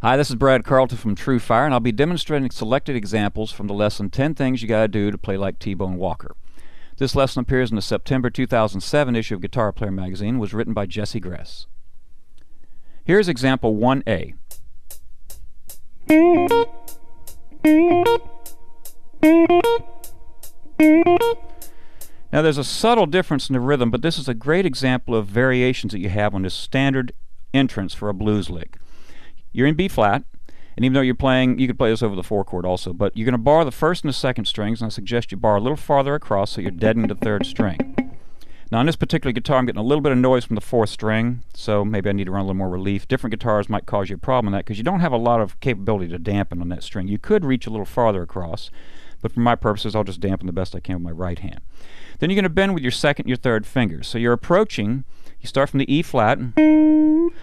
Hi, this is Brad Carlton from TrueFire, and I'll be demonstrating selected examples from the lesson 10 Things You Gotta Do to Play Like T-Bone Walker. This lesson appears in the September 2007 issue of Guitar Player magazine, was written by Jesse Gress. Here's example 1A. Now there's a subtle difference in the rhythm, but this is a great example of variations that you have on this standard entrance for a blues lick. You're in B flat, and even though you're playing, you could play this over the 4 chord also, but you're going to bar the first and the second strings, and I suggest you bar a little farther across so you're deadening the 3rd string. Now on this particular guitar I'm getting a little bit of noise from the 4th string, so maybe I need to run a little more relief. Different guitars might cause you a problem in that because you don't have a lot of capability to dampen on that string. You could reach a little farther across, but for my purposes I'll just dampen the best I can with my right hand. Then you're going to bend with your 2nd and your 3rd fingers. So you're approaching, you start from the E flat,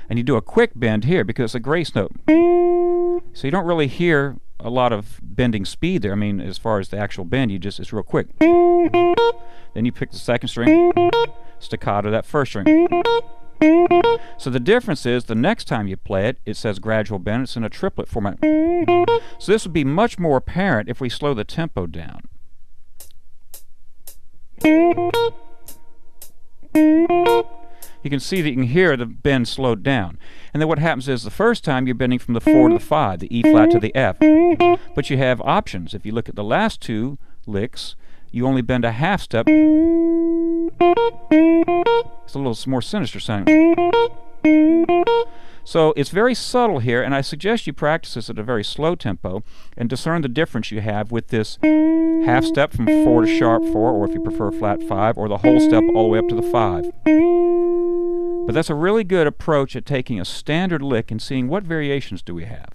and you do a quick bend here because it's a grace note. So you don't really hear a lot of bending speed there. I mean, as far as the actual bend, it's real quick. Then you pick the 2nd string, staccato that 1st string. So the difference is the next time you play it, it says gradual bend. It's in a triplet format. So this would be much more apparent if we slow the tempo down. You can see that you can hear the bend slowed down. And then what happens is the first time you're bending from the 4 to the 5, the E flat to the F. But you have options. If you look at the last 2 licks, you only bend a half step. It's a little more sinister sounding. So it's very subtle here, and I suggest you practice this at a very slow tempo and discern the difference you have with this half step from 4 to sharp 4, or if you prefer flat 5, or the whole step all the way up to the 5. But that's a really good approach at taking a standard lick and seeing what variations do we have.